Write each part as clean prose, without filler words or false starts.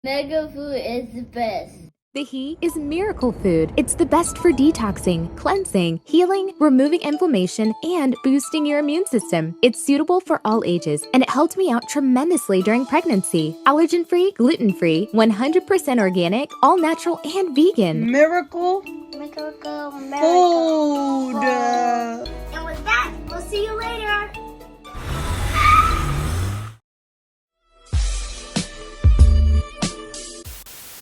Mega food is the best. The He is miracle food. It's the best for detoxing, cleansing, healing, removing inflammation, and boosting your immune system. It's suitable for all ages, and it helped me out tremendously during pregnancy. Allergen-free, gluten-free, 100% organic, all natural, and vegan. Miracle Miracle food. And with that, we'll see you later.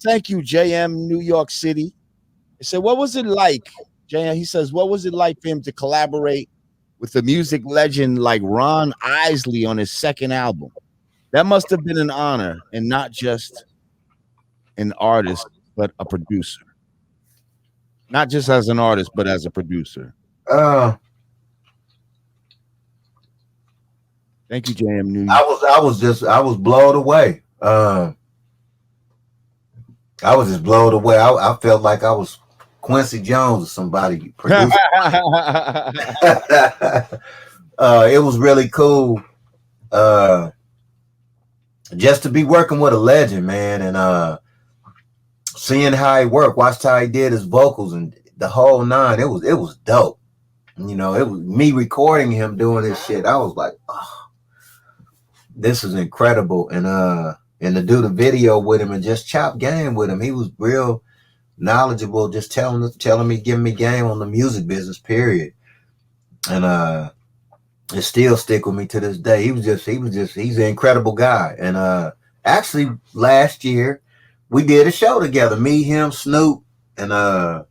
Thank you, JM, New York City. He said, what was it like, JM? He says, what was it like for him to collaborate with a music legend like Ron Isley on his second album? That must have been an honor, and not just an artist, but a producer. Not just as an artist, but as a producer. Thank you, JM, New York. I was blown away. I was just blown away. I felt like I was Quincy Jones or somebody producing. It was really cool just to be working with a legend, man, and seeing how he worked, watched how he did his vocals and the whole nine. It was dope. You know, it was me recording him doing his shit. I was like, oh, this is incredible. And to do the video with him and just chop game with him. He was real knowledgeable, just telling me, giving me game on the music business, period. And it still stick with me to this day. He's an incredible guy. And actually last year we did a show together, me, him, Snoop, and I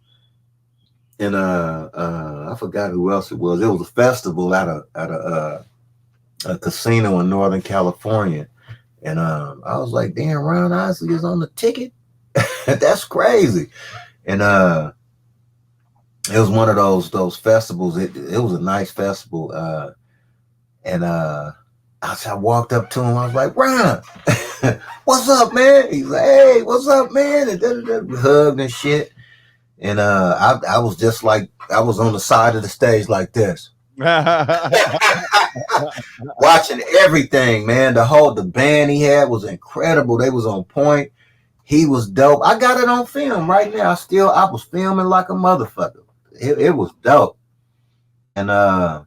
forgot who else it was. It was a festival at a casino in Northern California. And I was like, damn, Ron Isley is on the ticket. That's crazy. And it was one of those festivals. It was a nice festival. And I walked up to him. I was like, Ron, what's up, man? He's like, hey, what's up, man? And we hugged and shit. And I was just like, I was on the side of the stage like this. Watching everything, man. The band he had was incredible. They was on point. He was dope. I got it on film right now. I was filming like a motherfucker. It was dope. And I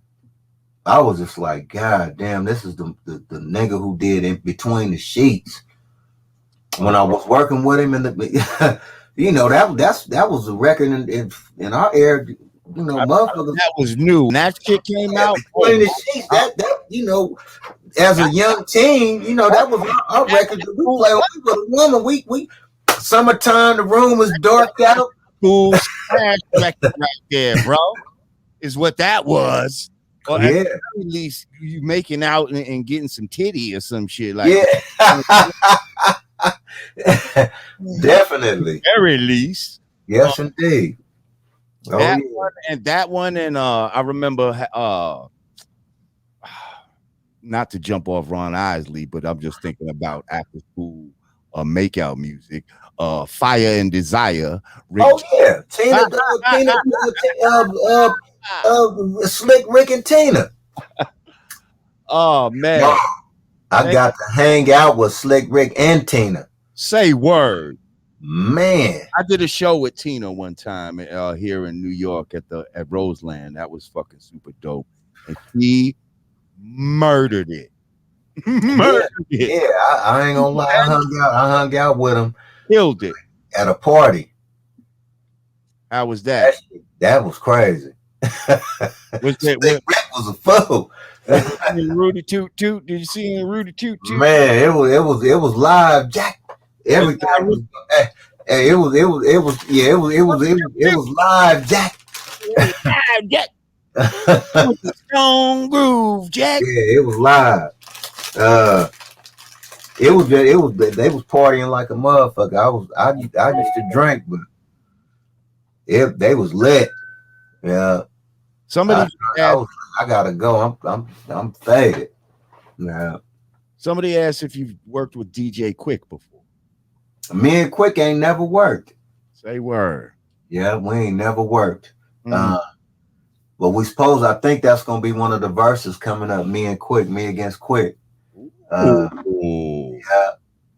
was just like, God damn, this is the nigga who did In Between the Sheets. When I was working with him in the you know, that was a record in our era. You know, motherfuckers. That was new. When that shit came out. Between the Sheets, that you know, as a young teen, you know, that was our record. We play with a woman. We summertime, the room was dark out. Cool record right there, bro. Is what that was. Or yeah. At least you making out and getting some titty or some shit like that. Definitely. Very least. Yes, indeed. That one and I remember not to jump off Ron Isley, but I'm just thinking about after school makeout music, Fire and Desire. Yeah, Slick Rick and Tina. Oh man, I got to hang out with Slick Rick and Tina. Say word. Man, I did a show with Tina one time here in New York at Roseland. That was fucking super dope, and he murdered it. Yeah, I ain't gonna lie. I hung out with him. Killed it at a party. How was that? That was crazy. Rick was a fool. Rudy Toot Toot. Did you see him, Rudy Toot Toot? Man, it was live, Jack. Everything was, it was live, Jack. Live, Jack. Strong groove, Jack. Yeah, it was live. They was partying like a motherfucker. I used to drink, but they was lit. Yeah. Somebody I gotta go. I'm faded. Yeah. Somebody asked if you've worked with DJ Quick before. Me and Quick ain't never worked. Say word. Yeah, we ain't never worked. But I think that's gonna be one of the verses coming up. Me against Quick. Yeah.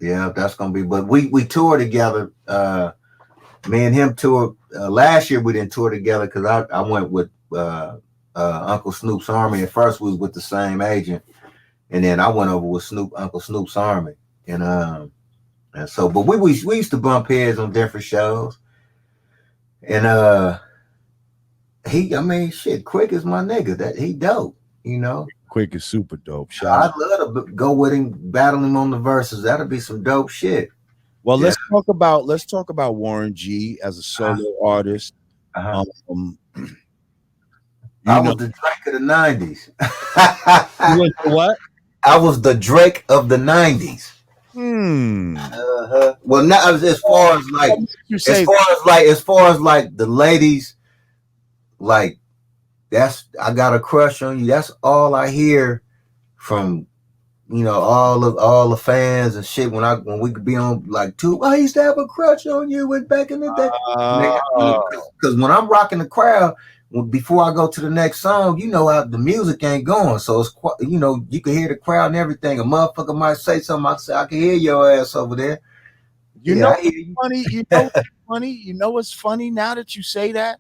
Yeah, that's gonna be. But we tour together. Me and him toured last year. We didn't tour together because I went with Uncle Snoop's Army. At first, we was with the same agent, and then I went over with Uncle Snoop's Army, and so. But we used to bump heads on different shows, and I mean, shit, Quick is my nigga. That he dope, you know. Quick is super dope. I'd love to go with him, battle him on the verses. That'd be some dope shit. Well, let's talk about Warren G as a solo artist. I was the Drake of the 90s. You was what? I was the Drake of the 90s. Well, not as far as like the ladies, like I got a crush on you. That's all I hear from, you know, all the fans and shit. When we could be on like I used to have a crush on you with back in the day. Because when I'm rocking the crowd, before I go to the next song, you know how the music ain't going. So it's quite, you know, you can hear the crowd and everything. A motherfucker might say something. I say, I can hear your ass over there. You know what's funny? You know what's funny? You know what's funny now that you say that?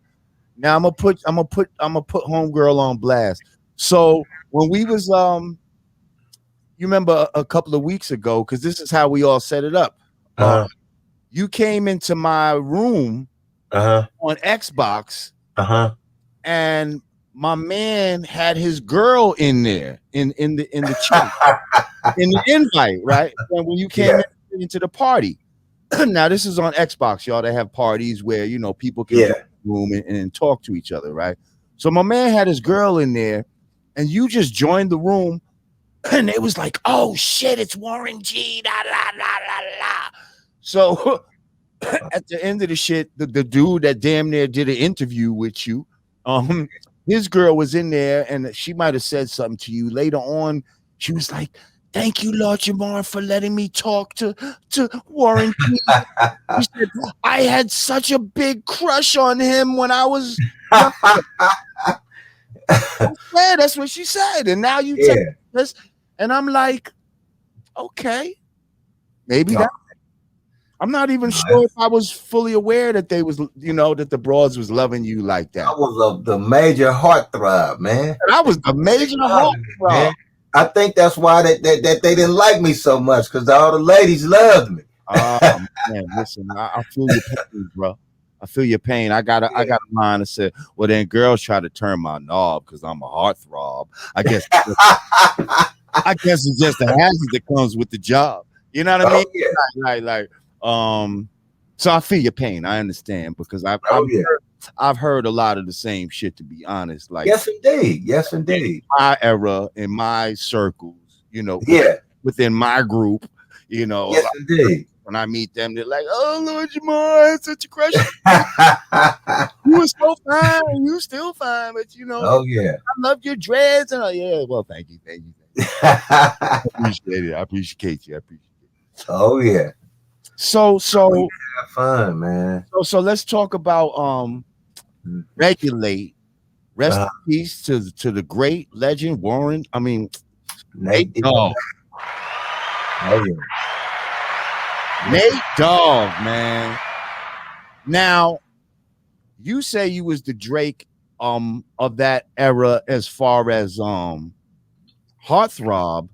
Now I'm gonna put homegirl on blast. So when we was you remember a couple of weeks ago, because this is how we all set it up. You came into my room on Xbox, and my man had his girl in there in the chat, in the invite, right? And when you came into the party, now this is on Xbox, y'all. They have parties where, you know, people can get in the room and talk to each other, right? So my man had his girl in there, and you just joined the room. And it was like, oh shit, it's Warren G. Da, da, da, da, da. So at the end of the shit, the dude that damn near did an interview with you, his girl was in there, and she might have said something to you later on. She was like, "Thank you, Lord Jamar, for letting me talk to Warren G." She said, "I had such a big crush on him when I was." Yeah, that's what she said. And now you take this. And I'm like, okay, maybe that. I'm not even sure if I was fully aware that they was, you know, that the broads was loving you like that. I was the major heartthrob, man. And I was the major heartthrob. I think that's why that they didn't like me so much, because all the ladies loved me. Oh man, listen, I feel your pain, bro. I feel your pain. I got a line that said, well, then girls try to turn my knob because I'm a heartthrob. I guess it's just a hazard that comes with the job. You know what I mean? Like, so I feel your pain. I understand, because I've heard a lot of the same shit, to be honest. Like, yes, indeed. In my era, in my circles, you know, within my group, you know. Yes, indeed. When I meet them, they're like, "Oh, Lord Jamar, I had such a crush. You were so fine. You still fine, but you know, I love your dreads." And well, thank you. I appreciate it. I appreciate you. Oh yeah. So have fun, man. So let's talk about Regulate. Rest in peace to the great legend Warren. I mean, Nate Dogg. Oh yeah. Nate Dogg, man. Now, you say you was the Drake of that era as far as heartthrob,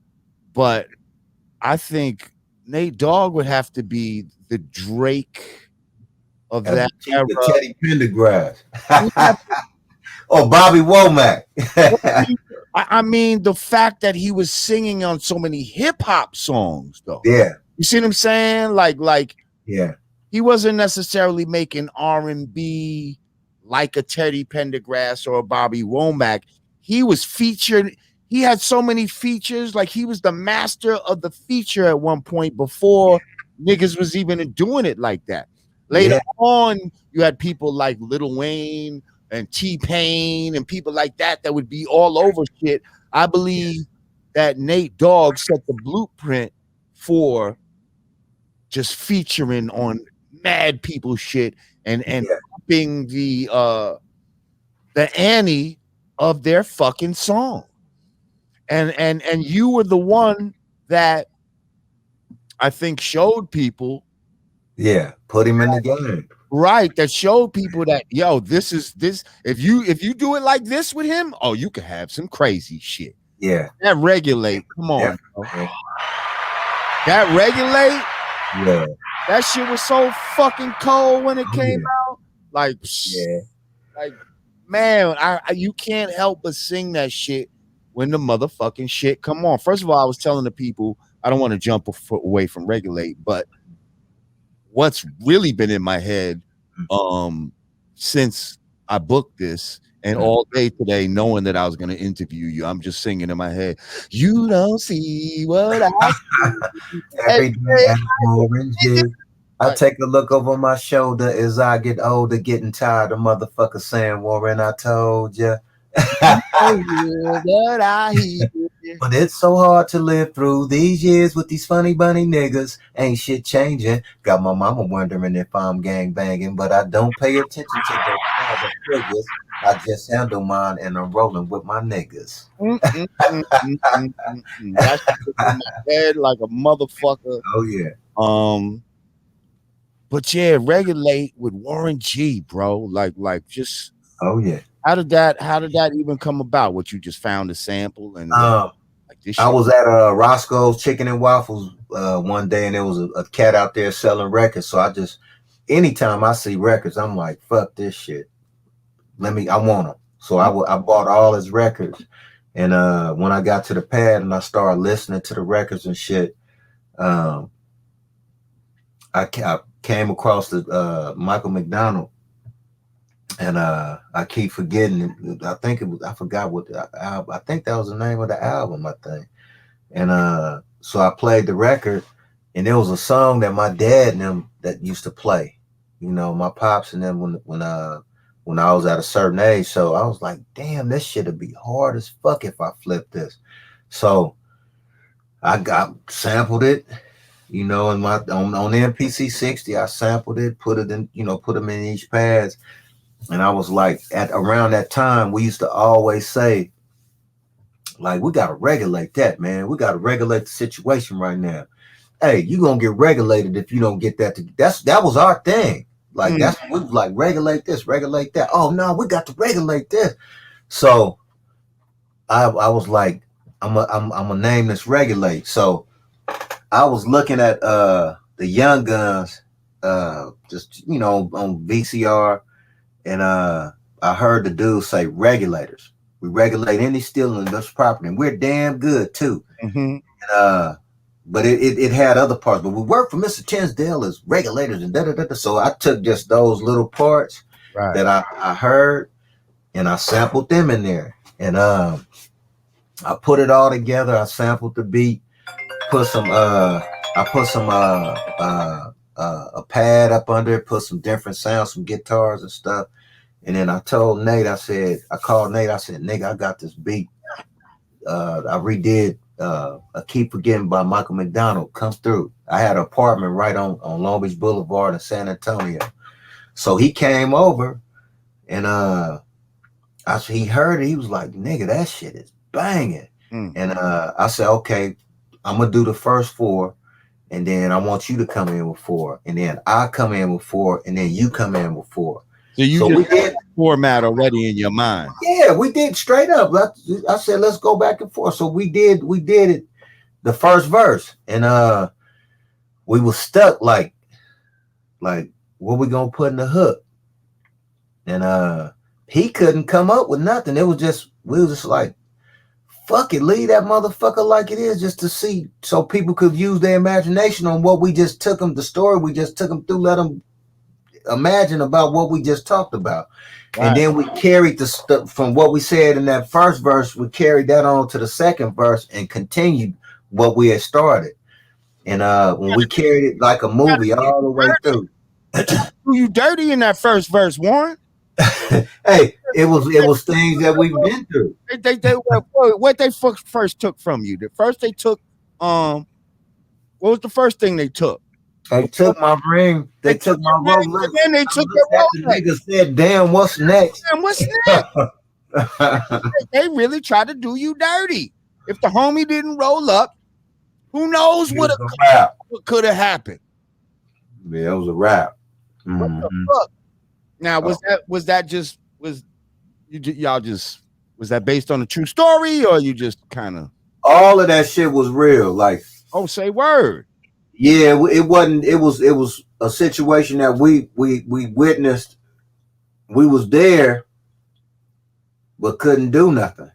but I think Nate Dogg would have to be the Drake of that era. The Teddy Pendergrass. Or Bobby Womack. I mean, the fact that he was singing on so many hip hop songs, though. Yeah. You see what I'm saying? Like, yeah. He wasn't necessarily making R&B like a Teddy Pendergrass or a Bobby Womack. He was featured. He had so many features. Like, he was the master of the feature at one point before niggas was even doing it like that. Later on, you had people like Lil Wayne and T-Pain and people like that would be all over shit. I believe that Nate Dogg set the blueprint for just featuring on mad people shit and upping the ante of their fucking song. And you were the one that I think showed people. Yeah, put him in the game. Right, that showed people that yo, this is this. If you do it like this with him, oh, you can have some crazy shit. Yeah, That regulate, come on, bro. That regulate, yeah, that shit was so fucking cold when it came out. Like, yeah. like, man, I you can't help but sing that shit when the motherfucking shit come on. First of all, I was telling the people I don't want to jump away from regulate, but what's really been in my head since I booked this and all day today, knowing that I was going to interview you, I'm just singing in my head, you don't see what I see. Every day I'm oranges. I take a look over my shoulder as I get older, getting tired of motherfuckers saying, Warren, I told you. That I hear. But it's so hard to live through these years with these funny bunny niggas. Ain't shit changing. Got my mama wondering if I'm gang banging, but I don't pay attention to those other figures. I just handle mine and I'm rolling with my niggas. That's in my head like a motherfucker. Oh yeah. But yeah, regulate with Warren G, bro. Like just. Oh yeah. How did that even come about? What, you just found a sample and like this shit? I was at Roscoe's Chicken and Waffles one day, and there was a cat out there selling records. So I just, anytime I see records, I'm like, fuck this shit. I want them. So I bought all his records, and when I got to the pad and I started listening to the records and shit, I came across the Michael McDonald. And I keep forgetting. I think I forgot what I think that was the name of the album, I think. And so I played the record, and there was a song that my dad and them that used to play. You know, my pops and them when I was at a certain age. So I was like, damn, this shit'd be hard as fuck if I flipped this. So I sampled it, you know, on the MPC 60. I sampled it, put them in each pads. And I was like, at around that time, we used to always say, like, we got to regulate that, man. We got to regulate the situation right now. Hey, you going to get regulated if you don't get that. That was our thing. Like, we was like, regulate this, regulate that. Oh, no, we got to regulate this. So I was like, I'm gonna name this regulate. So I was looking at the Young Guns, just, you know, on VCR. And I heard the dude say regulators. We regulate any stealing of this property, and we're damn good too. Mm-hmm. But it had other parts. But we work for Mr. Tinsdale as regulators and da-da-da-da. So I took just those little parts that I heard, and I sampled them in there. And I put it all together. I sampled the beat, put some a pad up under it, put some different sounds, some guitars and stuff. And then I told Nate, I called Nate, I said, nigga, I got this beat. I redid I Keep Forgetting by Michael McDonald. Come through. I had an apartment right on Long Beach Boulevard in San Antonio. So he came over and he heard it. He was like, nigga, that shit is banging. And I said, okay, I'm going to do the first 4. And then I want you to come in with 4. And then I come in with 4. And then you come in with 4. So we did format already in your mind. Yeah, we did straight up. I said, let's go back and forth. So we did it the first verse. And we were stuck like what we gonna put in the hook? And he couldn't come up with nothing. We was just like, fuck it, leave that motherfucker like it is, just to see, so people could use their imagination on what we just took them, the story we just took them through, let them imagine about what we just talked about. Right. And then we carried the stuff from what we said in that first verse, we carried that on to the second verse and continued what we had started. And when we carried it like a movie all the way through. You dirty in that first verse, Warren. Hey, it was things that we've been through. What they first took from you? The first they took, what was the first thing they took? They took my ring. They took my Rolex. And then they took your Rolex. The nigga said, damn, what's next? Damn, what's next? They really tried to do you dirty. If the homie didn't roll up Who knows It was a wrap. what could have happened? Yeah, it was a wrap. What the fuck? Now, was that based on a true story, or you just kind of? All of that shit was real. Like, oh, say word. Yeah, it wasn't. It was a situation that we witnessed. We was there, but couldn't do nothing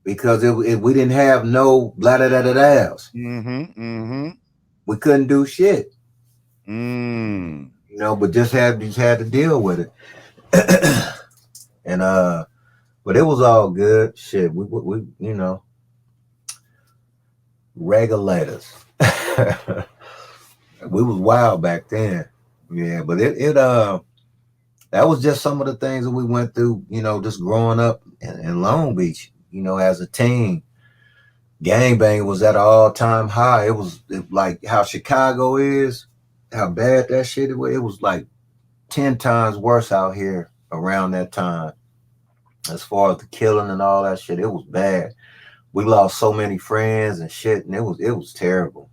because we didn't have no blah da da da da's. We couldn't do shit. You know, but just had to deal with it. And but it was all good. Shit, we you know, regulators. We was wild back then. Yeah, but it that was just some of the things that we went through, you know, just growing up in Long Beach, you know, as a teen. Gangbang was at an all-time high. It was like how Chicago is, how bad that shit was. It was like 10 times worse out here around that time. As far as the killing and all that shit, it was bad. We lost so many friends and shit, and it was terrible.